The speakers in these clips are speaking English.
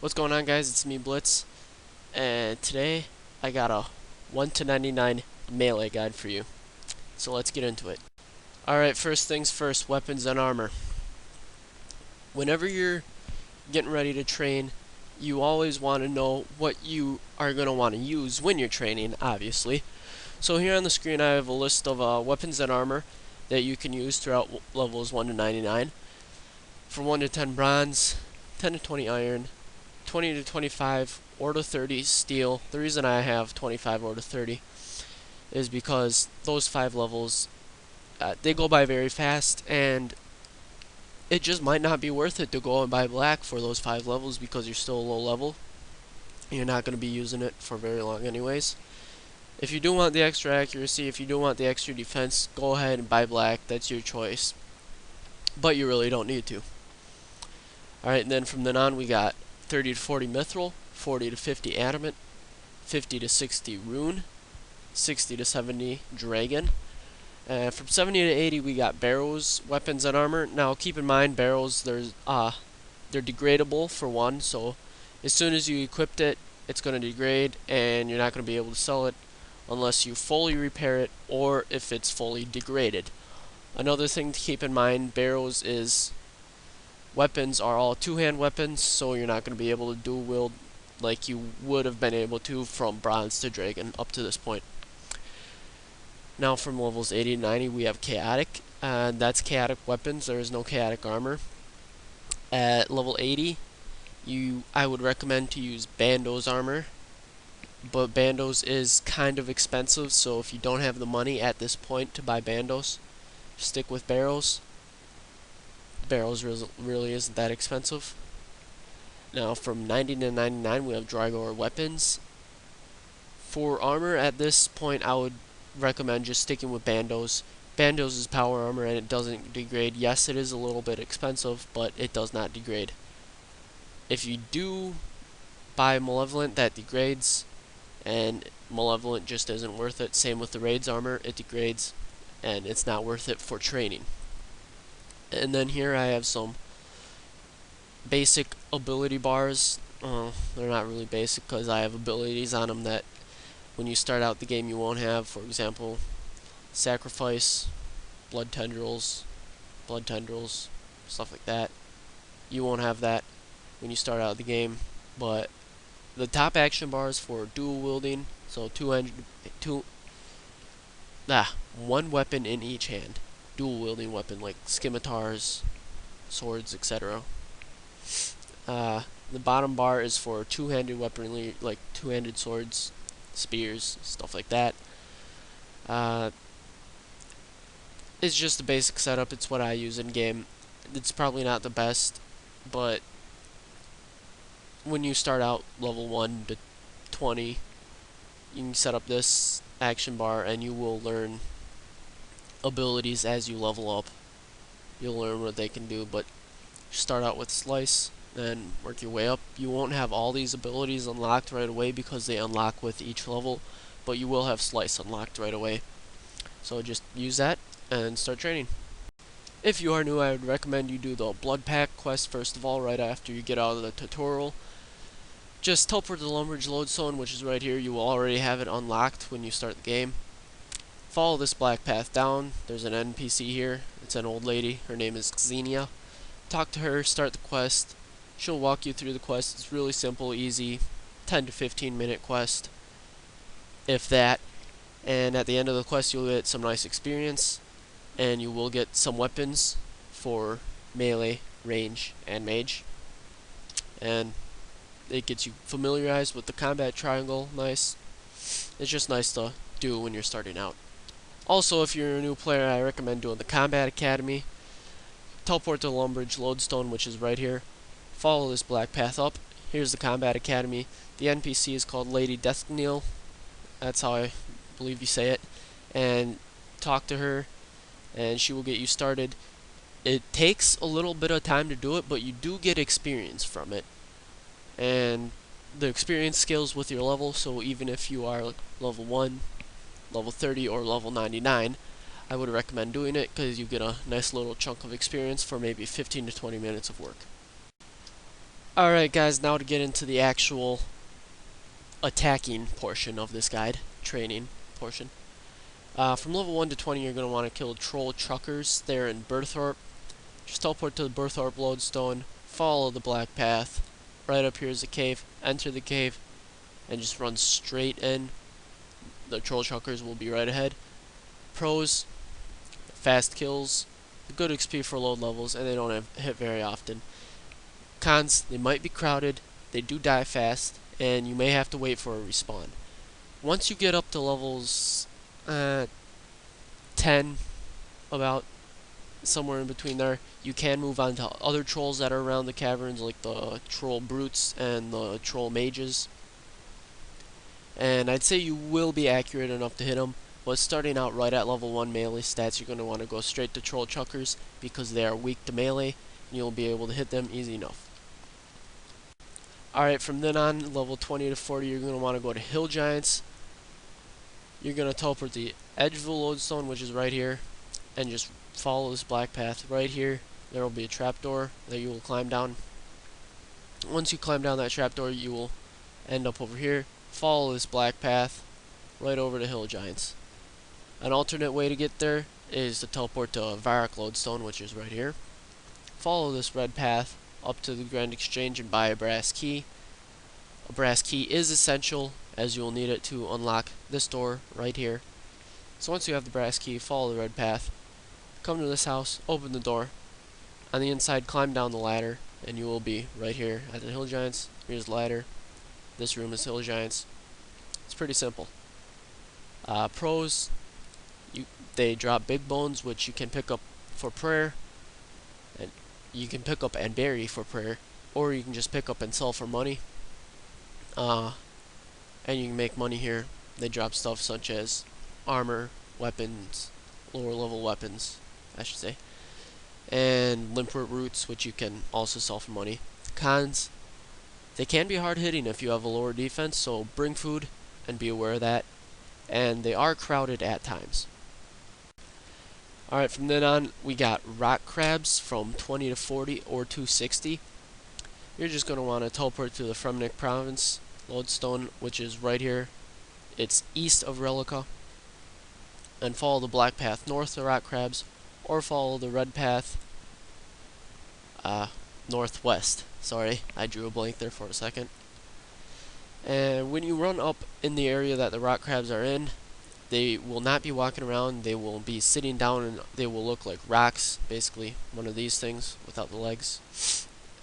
What's going on, guys? It's me, Blitz, and today I got a 1 to 99 melee guide for you. So let's get into it. Alright, first things first, weapons and armor. Whenever you're getting ready to train, you always want to know what you are going to want to use when you're training, obviously. So here on the screen I have a list of weapons and armor that you can use throughout levels 1 to 99. From 1 to 10 bronze, 10 to 20 iron, 20 to 25 or to 30 steel. The reason I have 25 or to 30 is because those 5 levels they go by very fast, and it just might not be worth it to go and buy black for those 5 levels because you're still low level. You're not going to be using it for very long anyways. If you do want the extra accuracy, if you do want the extra defense, go ahead and buy black. That's your choice, but you really don't need to. Alright, and then from then on we got 30 to 40 mithril, 40 to 50 adamant, 50 to 60 rune, 60 to 70 dragon. From 70 to 80 we got barrows, weapons and armor. Now keep in mind, barrows, they're degradable for one, so as soon as you equipped it, it's going to degrade and you're not going to be able to sell it unless you fully repair it or if it's fully degraded. Another thing to keep in mind, barrows is weapons are all two-hand weapons, so you're not going to be able to dual wield like you would have been able to from bronze to dragon up to this point. Now from levels 80 to 90 we have chaotic, and that's chaotic weapons. There is no chaotic armor. At level 80 I would recommend to use Bando's armor, but Bando's is kind of expensive, so if you don't have the money at this point to buy Bando's, stick with barrows. Barrels really isn't that expensive. Now from 90 to 99 we have Drygor weapons. For armor at this point I would recommend just sticking with Bando's. Bando's is power armor and it doesn't degrade. Yes, it is a little bit expensive, but it does not degrade. If you do buy Malevolent, that degrades, and Malevolent just isn't worth it. Same with the Raids armor, it degrades and it's not worth it for training. And then here I have some basic ability bars. They're not really basic because I have abilities on them that when you start out the game you won't have. For example, Sacrifice, Blood Tendrils, stuff like that. You won't have that when you start out the game. But the top action bars for dual wielding, so one weapon in each hand. Dual wielding weapon like scimitars, swords, etc. The bottom bar is for two-handed weaponry, like two-handed swords, spears, stuff like that. It's just a basic setup. It's what I use in game. It's probably not the best, but when you start out level 1 to 20, you can set up this action bar and you will learn abilities as you level up. You'll learn what they can do, but start out with Slice, then work your way up. You won't have all these abilities unlocked right away because they unlock with each level, but you will have Slice unlocked right away. So just use that and start training. If you are new, I would recommend you do the Blood Pact quest first of all, right after you get out of the tutorial. Just teleport to the Lumbridge Lodestone, which is right here. You will already have it unlocked when you start the game. Follow this black path down. There's an NPC here. It's an old lady. Her name is Xenia. Talk to her, start the quest. She'll walk you through the quest. It's really simple, easy, 10 to 15 minute quest, if that. And at the end of the quest you'll get some nice experience, and you will get some weapons for melee, range, and mage. And it gets you familiarized with the combat triangle. Nice. It's just nice to do when you're starting out. Also, if you're a new player, I recommend doing the Combat Academy. Teleport to the Lumbridge Lodestone, which is right here. Follow this black path up. Here's the Combat Academy. The NPC is called Lady Deathkneel. That's how I believe you say it. And talk to her, and she will get you started. It takes a little bit of time to do it, but you do get experience from it. And the experience scales with your level, so even if you are like level 1, level 30, or level 99, I would recommend doing it because you get a nice little chunk of experience for maybe 15 to 20 minutes of work. Alright guys, now to get into the actual attacking portion of this guide, training portion. From level 1 to 20 you're going to want to kill troll truckers there in Berthorpe. Just teleport to the Berthorpe lodestone, follow the black path. Right up here is a cave, enter the cave, and just run straight in. The troll truckers will be right ahead. Pros, fast kills, good XP for low levels, and they don't hit very often. Cons, they might be crowded, they do die fast, and you may have to wait for a respawn. Once you get up to levels 10, about somewhere in between there, you can move on to other trolls that are around the caverns, like the troll brutes and the troll mages. And I'd say you will be accurate enough to hit them, but starting out right at level 1 melee stats, you're going to want to go straight to troll chuckers because they are weak to melee, and you'll be able to hit them easy enough. Alright, from then on, level 20 to 40, you're going to want to go to hill giants. You're going to teleport the edge of the lodestone, which is right here, and just follow this black path right here. There will be a trapdoor that you will climb down. Once you climb down that trapdoor, you will end up over here. Follow this black path right over to hill giants. An alternate way to get there is to teleport to Varrock lodestone, which is right here. Follow this red path up to the Grand Exchange and buy a brass key. A brass key is essential, as you will need it to unlock this door right here. So once you have the brass key, follow the red path, come to this house, open the door. On the inside, climb down the ladder, and you will be right here at the hill giants. Here's the ladder. This room is hill giants. It's pretty simple. Pros, they drop big bones, which you can pick up for prayer, and you can pick up and bury for prayer, or you can just pick up and sell for money. And you can make money here. They drop stuff such as armor, weapons, lower level weapons, I should say, and limpwort roots, which you can also sell for money. Cons, they can be hard hitting if you have a lower defense, so bring food and be aware of that. And they are crowded at times. Alright, from then on, we got rock crabs from 20 to 40 or 260. You're just going to want to teleport to the Fremnik province lodestone, which is right here. It's east of Relica. And follow the black path north to rock crabs, or follow the red path northwest. Sorry, I drew a blank there for a second. And when you run up in the area that the rock crabs are in, they will not be walking around, they will be sitting down, and they will look like rocks, basically one of these things without the legs.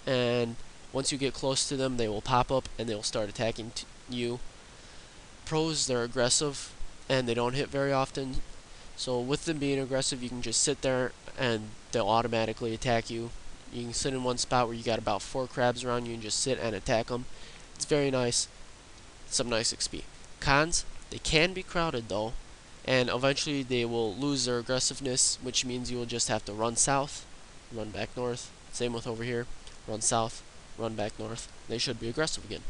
And once you get close to them, they will pop up and they will start attacking you. Pros, they're aggressive and they don't hit very often, so with them being aggressive, you can just sit there and they'll automatically attack you. You can sit in one spot where you got about 4 crabs around you and just sit and attack them. It's very nice. Some nice XP. Cons, they can be crowded though, and eventually they will lose their aggressiveness, which means you will just have to run south, run back north. Same with over here. Run south, run back north. They should be aggressive again.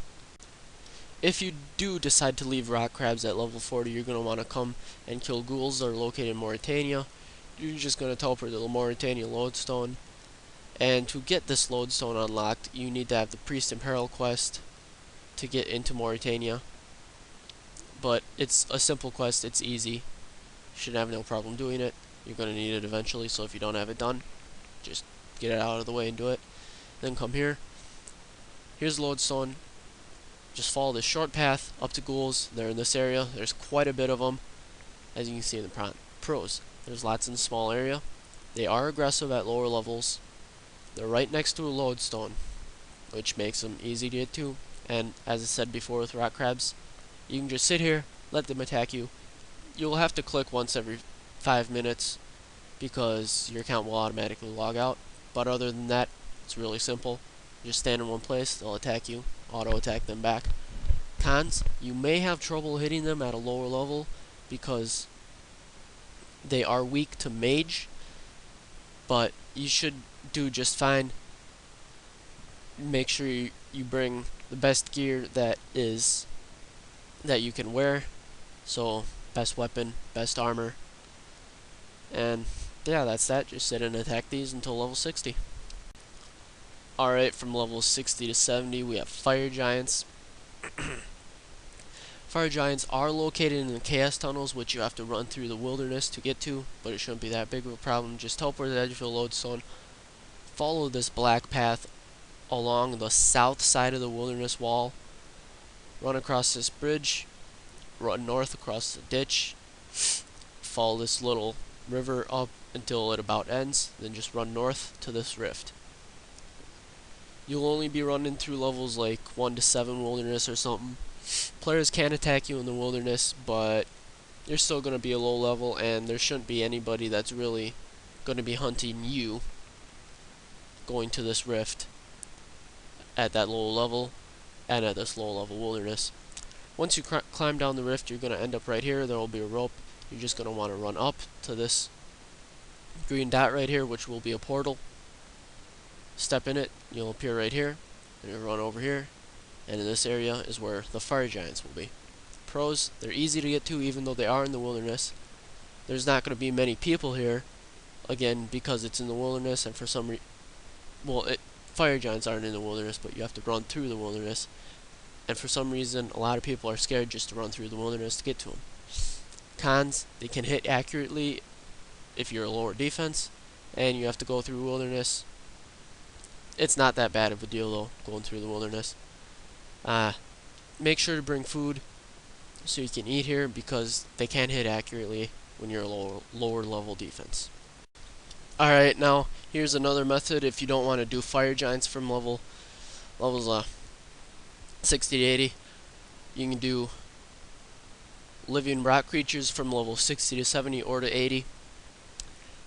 If you do decide to leave rock crabs at level 40, you're going to want to come and kill ghouls that are located in Mauritania. You're just going to teleport to the Mauritania lodestone. And to get this lodestone unlocked, you need to have the Priest in Peril quest to get into Mauritania. But it's a simple quest, it's easy. You should have no problem doing it. You're going to need it eventually, so if you don't have it done, just get it out of the way and do it. Then come here. Here's the lodestone. Just follow this short path up to ghouls. They're in this area. There's quite a bit of them, as you can see in the pros. There's lots in the small area. They are aggressive at lower levels. They're right next to a lodestone, which makes them easy to get to. And as I said before with rock crabs, you can just sit here, let them attack you. You'll have to click once every 5 minutes because your account will automatically log out. But other than that, it's really simple. Just stand in one place, they'll attack you, auto attack them back. Cons, you may have trouble hitting them at a lower level because they are weak to mage, but you should do just fine. Make sure you bring the best gear that you can wear. So best weapon, best armor, and yeah, that's that. Just sit and attack these until level 60. Alright, from level 60 to 70 we have fire giants. Fire giants are located in the chaos tunnels, which you have to run through the wilderness to get to, but it shouldn't be that big of a problem. Just teleport to the edge of the lodestone, follow this black path along the south side of the wilderness wall, run across this bridge, run north across the ditch, follow this little river up until it about ends, then just run north to this rift. You'll only be running through levels like 1 to 7 wilderness or something. Players can attack you in the wilderness, but you're still going to be a low level, and there shouldn't be anybody that's really going to be hunting you going to this rift at that low level and at this low level wilderness. Once you climb down the rift, you're going to end up right here. There will be a rope. You're just going to want to run up to this green dot right here, which will be a portal. Step in it, you'll appear right here, and you'll run over here, and in this area is where the fire giants will be. Pros, they're easy to get to even though they are in the wilderness. There's not going to be many people here, again, because it's in the wilderness, and for some reason, fire giants aren't in the wilderness, but you have to run through the wilderness, and for some reason a lot of people are scared just to run through the wilderness to get to them. Cons, they can hit accurately if you're a lower defense, and you have to go through wilderness. It's not that bad of a deal though, going through the wilderness. Make sure to bring food so you can eat here, because they can hit accurately when you're a lower level defense. Alright, now here's another method if you don't want to do fire giants from levels 60 to 80. You can do living rock creatures from level 60 to 70 or to 80.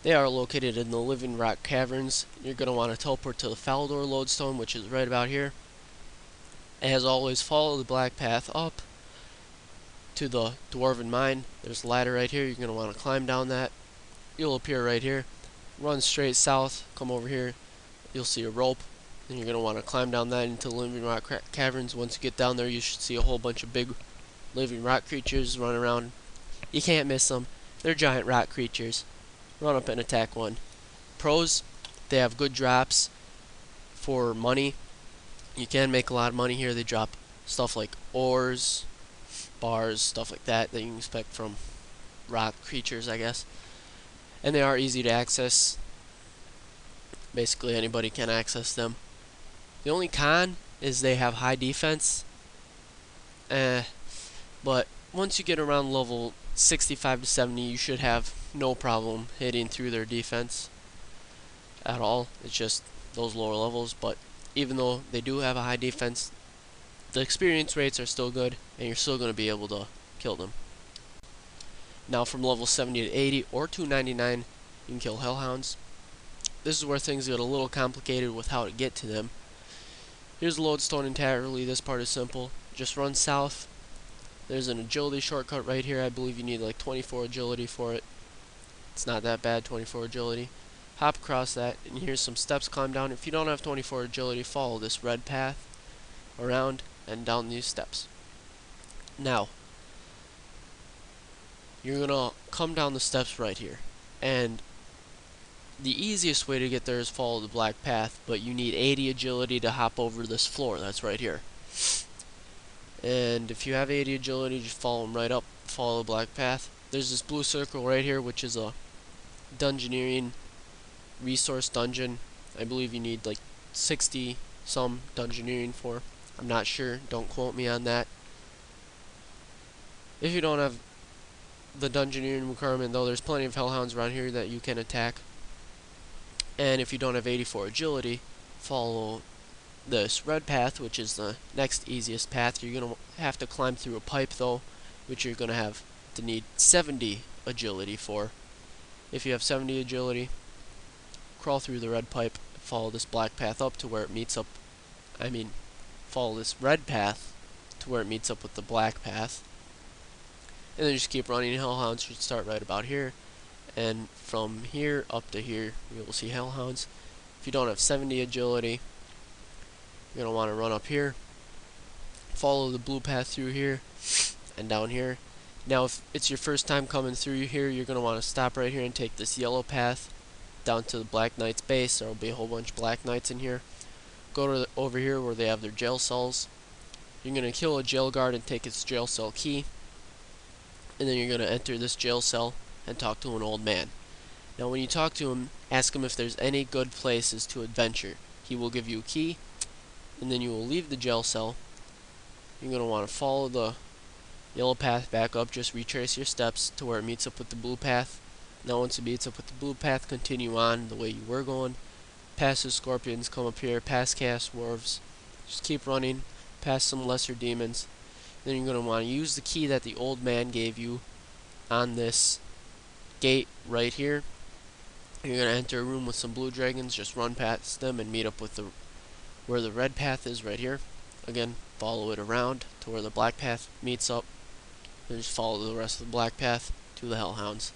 They are located in the living rock caverns. You're going to want to teleport to the Falador lodestone, which is right about here. As always, follow the black path up to the dwarven mine. There's a ladder right here. You're going to want to climb down that. You'll appear right here. Run straight south, come over here. You'll see a rope, and you're going to want to climb down that into the living rock caverns. Once you get down there, you should see a whole bunch of big living rock creatures run around. You can't miss them. They're giant rock creatures. Run up and attack one. Pros, they have good drops for money. You can make a lot of money here. They drop stuff like ores, bars, stuff like that you can expect from rock creatures, I guess. And they are easy to access. Basically anybody can access them. The only con is they have high defense. But once you get around level 65 to 70, you should have no problem hitting through their defense at all. It's just those lower levels, but even though they do have a high defense, the experience rates are still good, and you're still going to be able to kill them. Now from level 70 to 80 or 299, you can kill hellhounds. This is where things get a little complicated with how to get to them. Here's the lodestone entirely. This part is simple. Just run south. There's an agility shortcut right here. I believe you need like 24 agility for it. It's not that bad, 24 agility. Hop across that, and here's some steps, climb down. If you don't have 24 agility, follow this red path around and down these steps. Now, you're gonna come down the steps right here, and the easiest way to get there is follow the black path, but you need 80 agility to hop over this floor that's right here. And if you have 80 agility, just follow them right up, follow the black path. There's this blue circle right here, which is a dungeoneering resource dungeon. I believe you need like 60 some dungeoneering for. I'm not sure, don't quote me on that. If you don't have the dungeoneering requirement though, there's plenty of hellhounds around here that you can attack. And if you don't have 84 agility, follow this red path, which is the next easiest path. You're going to have to climb through a pipe though, which you're going to have to need 70 agility for. If you have 70 agility, crawl through the red pipe, follow this black path up to where it meets up, follow this red path to where it meets up with the black path, and then just keep running. Hellhounds should start right about here, and from here up to here you will see hellhounds. If you don't have 70 agility, you're going to want to run up here, follow the blue path through here and down here. Now if it's your first time coming through here, you're going to want to stop right here and take this yellow path down to the Black Knight's base. There will be a whole bunch of Black Knights in here. go to over here where they have their jail cells. You're going to kill a jail guard and take its jail cell key. And then you're going to enter this jail cell and talk to an old man. Now when you talk to him, ask him if there's any good places to adventure. He will give you a key, and then you will leave the jail cell. You're going to want to follow the yellow path back up, just retrace your steps to where it meets up with the blue path. Now once it meets up with the blue path, continue on the way you were going. Past the scorpions, come up here, past chaos dwarves. Just keep running, past some lesser demons. Then you're going to want to use the key that the old man gave you on this gate right here. You're going to enter a room with some blue dragons, just run past them and meet up with where the red path is right here. Again, follow it around to where the black path meets up. And just follow the rest of the black path to the hellhounds.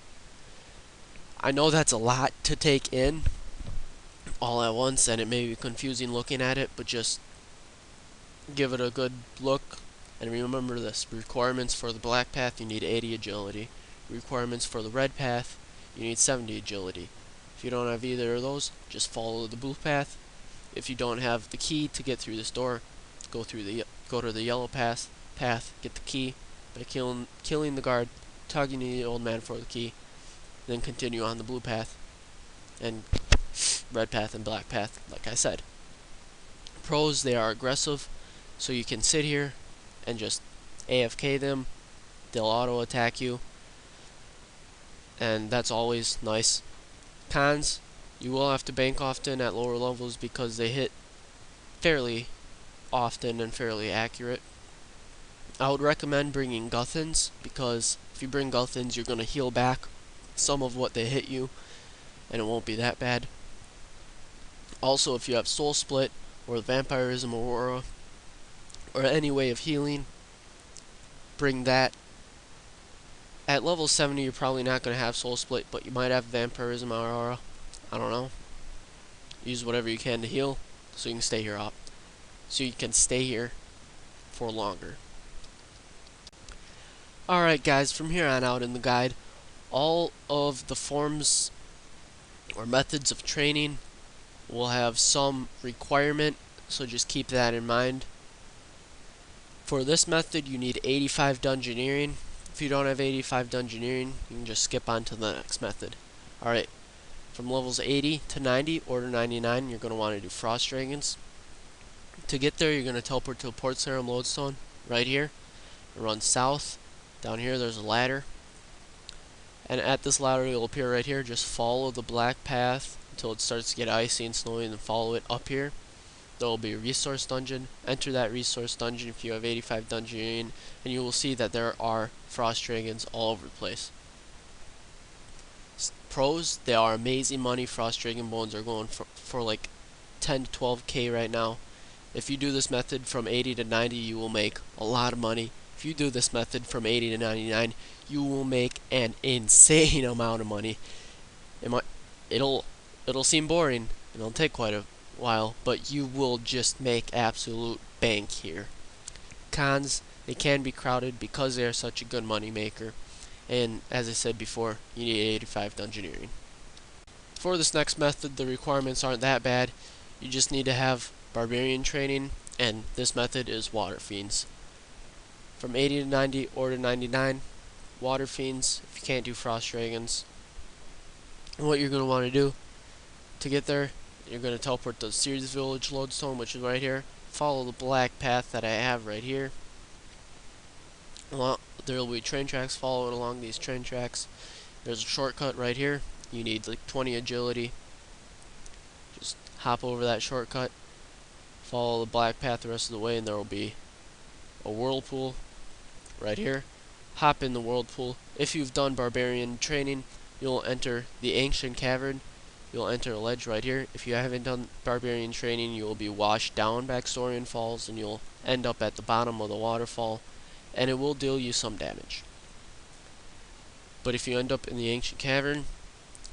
I know that's a lot to take in all at once, and it may be confusing looking at it, but just give it a good look. And remember this, requirements for the black path, you need 80 agility. Requirements for the red path, you need 70 agility. If you don't have either of those, just follow the blue path. If you don't have the key to get through this door, go to the yellow path, get the key by killing the guard, talking to the old man for the key, then continue on the blue path and red path and black path, like I said. Pros, they are aggressive, so you can sit here and just AFK them. They'll auto attack you, and that's always nice. Cons, you will have to bank often at lower levels because they hit fairly often and fairly accurate. I would recommend bringing Guthans, because if you bring Guthans, you're going to heal back some of what they hit you, and it won't be that bad. Also, if you have Soul Split or the Vampirism Aurora or any way of healing, bring that. At level 70, you're probably not going to have Soul Split, but you might have Vampirism Aurora. I don't know. Use whatever you can to heal, so you can stay here up. So you can stay here for longer. Alright guys, from here on out in the guide, all of the forms or methods of training will have some requirement, so just keep that in mind. For this method, you need 85 Dungeoneering. If you don't have 85 Dungeoneering, you can just skip on to the next method. Alright, from levels 80 to 90, or to 99, you're going to want to do Frost Dragons. To get there, you're going to teleport to a Port Serum Lodestone, right here. Run south. Down here, there's a ladder. And at this ladder, you'll appear right here. Just follow the black path until it starts to get icy and snowy, and then follow it up here. There will be a resource dungeon. Enter that resource dungeon if you have 85 Dungeoneering, and you will see that there are Frost Dragons all over the place. Pros, they are amazing money. Frost Dragon Bones are going for like 10 to 12k right now. If you do this method from 80 to 90, you will make a lot of money. If you do this method from 80 to 99, you will make an insane amount of money. It'll seem boring, and it'll take quite a while, but you will just make absolute bank here. Cons, they can be crowded because they are such a good money maker, and as I said before, you need 85 Dungeoneering. For this next method, the requirements aren't that bad. You just need to have Barbarian training, and this method is Water Fiends. From 80 to 90 or to 99, Water Fiends if you can't do Frost Dragons. And what you're going to want to do to get there, you're going to teleport to the Sears Village Lodestone, which is right here. Follow the black path that I have right here. There will be train tracks. Follow it along these train tracks. There's a shortcut right here. You need like 20 agility. Just hop over that shortcut. Follow the black path the rest of the way, and there will be a whirlpool right here. Hop in the whirlpool. If you've done Barbarian training, you'll enter the Ancient Cavern. You'll enter a ledge right here. If you haven't done Barbarian training, you will be washed down by Xorian Falls, and you'll end up at the bottom of the waterfall, and it will deal you some damage. But if you end up in the Ancient Cavern,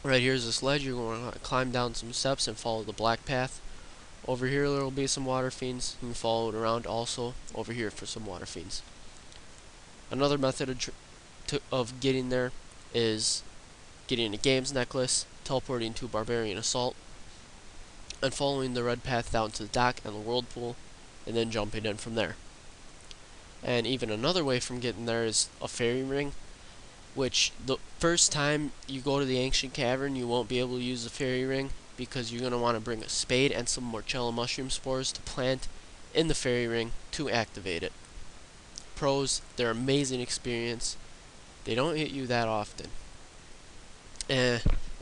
right here's this ledge. You're going to climb down some steps and follow the black path. Over here there will be some Water Fiends. You can follow it around also over here for some Water Fiends. Another method of getting there is getting a Games Necklace, teleporting to Barbarian Assault. and following the red path down to the dock and the whirlpool, and then jumping in from there. And even another way from getting there is a fairy ring, which the first time you go to the ancient cavern you won't be able to use the fairy ring because you're going to want to bring a spade and some Morchella mushroom spores to plant in the fairy ring to activate it. Pros, they're amazing experience. They don't hit you that often.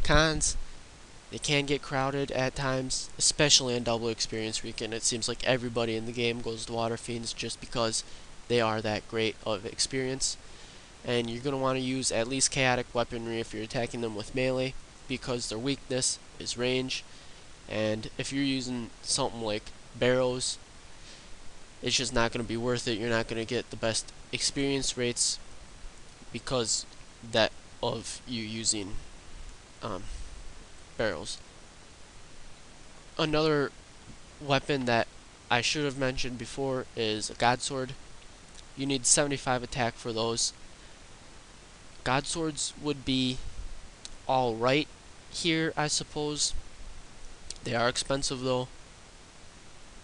Cons, they can get crowded at times, especially in double experience weekend. It seems like everybody in the game goes to water fiends just because they are that great of experience. And you're going to want to use at least chaotic weaponry if you're attacking them with melee, because their weakness is range. And if you're using something like barrows, it's just not going to be worth it. You're not going to get the best experience rates because that of you using barrels. Another weapon that I should have mentioned before is a God Sword. You need 75 attack for those. God Swords would be alright here, I suppose. They are expensive though.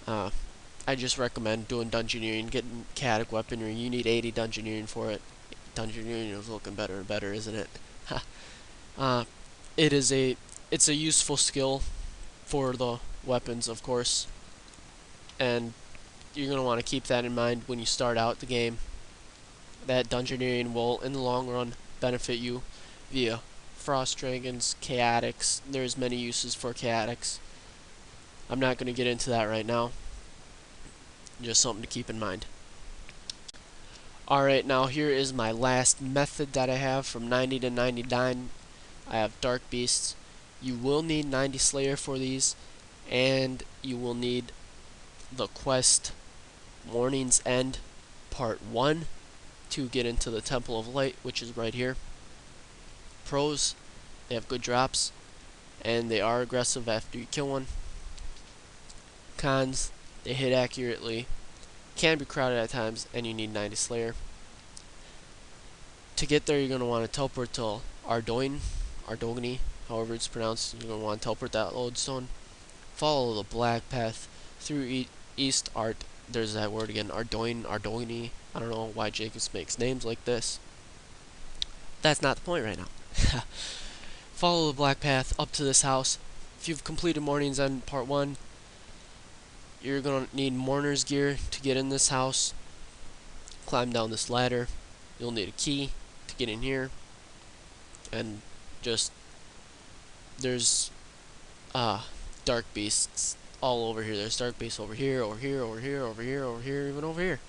I just recommend doing dungeoneering, getting chaotic weaponry. You need 80 dungeoneering for it. Dungeoneering is looking better and better, isn't it? It's a useful skill for the weapons, of course, and you're going to want to keep that in mind when you start out the game. That dungeoneering will, in the long run, benefit you via frost dragons, chaotics. There's many uses for chaotics. I'm not going to get into that right now. Just something to keep in mind. Alright, now here is my last method that I have from 90 to 99. I have Dark Beasts. You will need 90 Slayer for these, and you will need the quest Morning's End Part 1 to get into the Temple of Light, which is right here. Pros, they have good drops, and they are aggressive after you kill one. Cons, they hit accurately, can be crowded at times, and you need 90 Slayer. To get there, you're going to want to teleport to Ardogny, however it's pronounced. You're going to want to teleport that lodestone. Follow the black path through East Art. There's that word again, Ardogny. I don't know why Jacobs makes names like this. That's not the point right now. Follow the black path up to this house. If you've completed Morning's End Part 1, you're going to need Mourner's Gear to get in this house. Climb down this ladder. You'll need a key to get in here. And just, there's Dark Beasts all over here. There's Dark Beasts over here, over here, over here, over here, over here, even over here.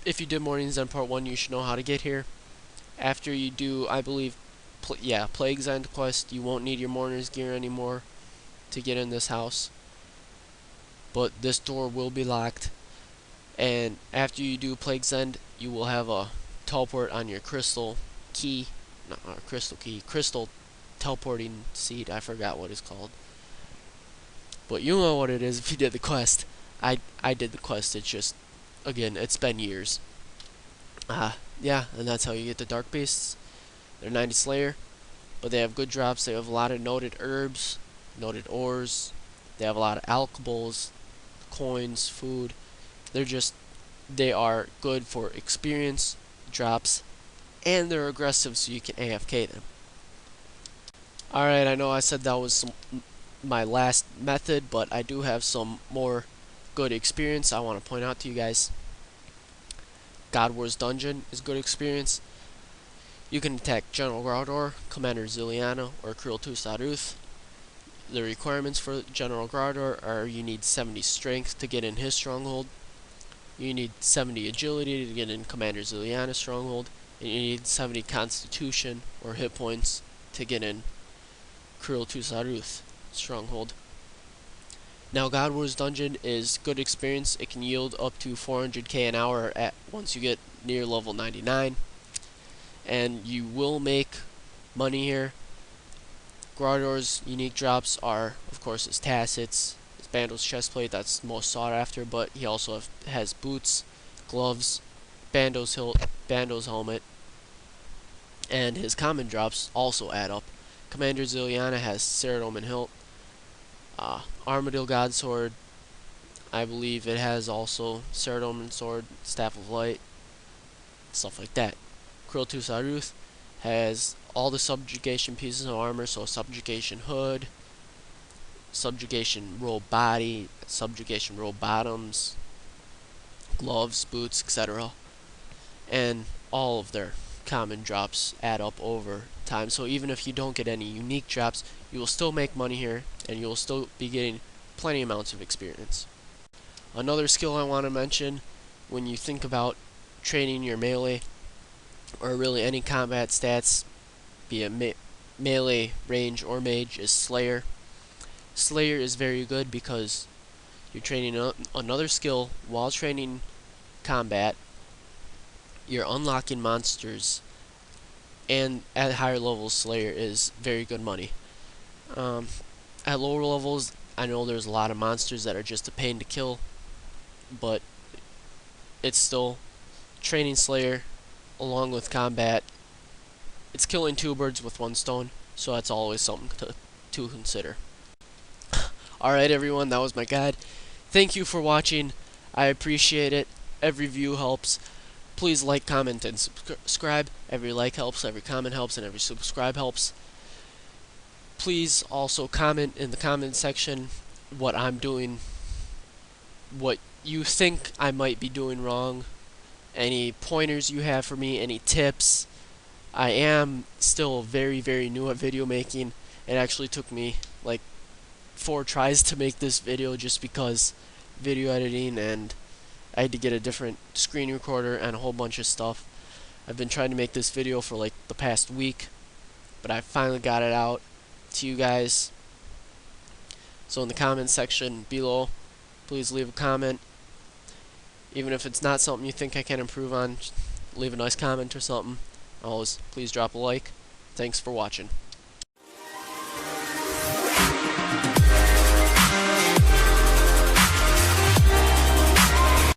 If you did Morning's End Part 1, you should know how to get here. After you do, I believe, Plague's End quest, you won't need your Mourner's Gear anymore to get in this house. But this door will be locked, and after you do Plague's End, you will have a teleport on your crystal key, crystal teleporting seed. I forgot what it's called, but you'll know what it is if you did the quest. I did the quest. It's just, again, it's been years. Yeah, and that's how you get the Dark Beasts. They're 90 Slayer, but they have good drops. They have a lot of noted herbs, noted ores. They have a lot of alchables, coins, food. They are good for experience, drops, and they're aggressive so you can AFK them. Alright, I know I said that was my last method, but I do have some more good experience I want to point out to you guys. God War's Dungeon is good experience. You can attack General Graudor, Commander Ziliana, or Krill Tusaruth. The requirements for General Graudor are you need 70 strength to get in his stronghold, you need 70 agility to get in Commander Ziliana's stronghold, and you need 70 constitution or hit points to get in Krill Tusaruth stronghold. Now, God War's Dungeon is good experience. It can yield up to 400k an hour once you get near level 99, and you will make money here. Graudor's unique drops are, of course, his tassets, his Bandle's chestplate, that's most sought after, but he also has boots, gloves, Bando's helmet, and his common drops also add up. Commander Ziliana has Ceridome and Hilt, Armadillo God Sword. I believe it has also Ceradoman Sword, Staff of Light, stuff like that. Krill Saruth has all the subjugation pieces of armor, so subjugation hood, subjugation robe body, subjugation robe bottoms, gloves, boots, etc. And all of their common drops add up over time. So even if you don't get any unique drops, you will still make money here, and you will still be getting plenty amounts of experience. Another skill I want to mention when you think about training your melee, or really any combat stats, be it melee, range, or mage, is Slayer. Slayer is very good because you're training another skill while training combat. You're unlocking monsters, and at higher levels, Slayer is very good money. At lower levels, I know there's a lot of monsters that are just a pain to kill, but it's still training Slayer along with combat. It's killing two birds with one stone, so that's always something to consider. Alright everyone, that was my guide. Thank you for watching. I appreciate it. Every view helps. Please like, comment, and subscribe. Every like helps, every comment helps, and every subscribe helps. Please also comment in the comment section what I'm doing, what you think I might be doing wrong, any pointers you have for me, any tips. I am still very, very new at video making. It actually took me like 4 tries to make this video just because video editing, and I had to get a different screen recorder and a whole bunch of stuff. I've been trying to make this video for like the past week, but I finally got it out to you guys. So in the comment section below, please leave a comment. Even if it's not something you think I can improve on, just leave a nice comment or something. Always, please drop a like. Thanks for watching.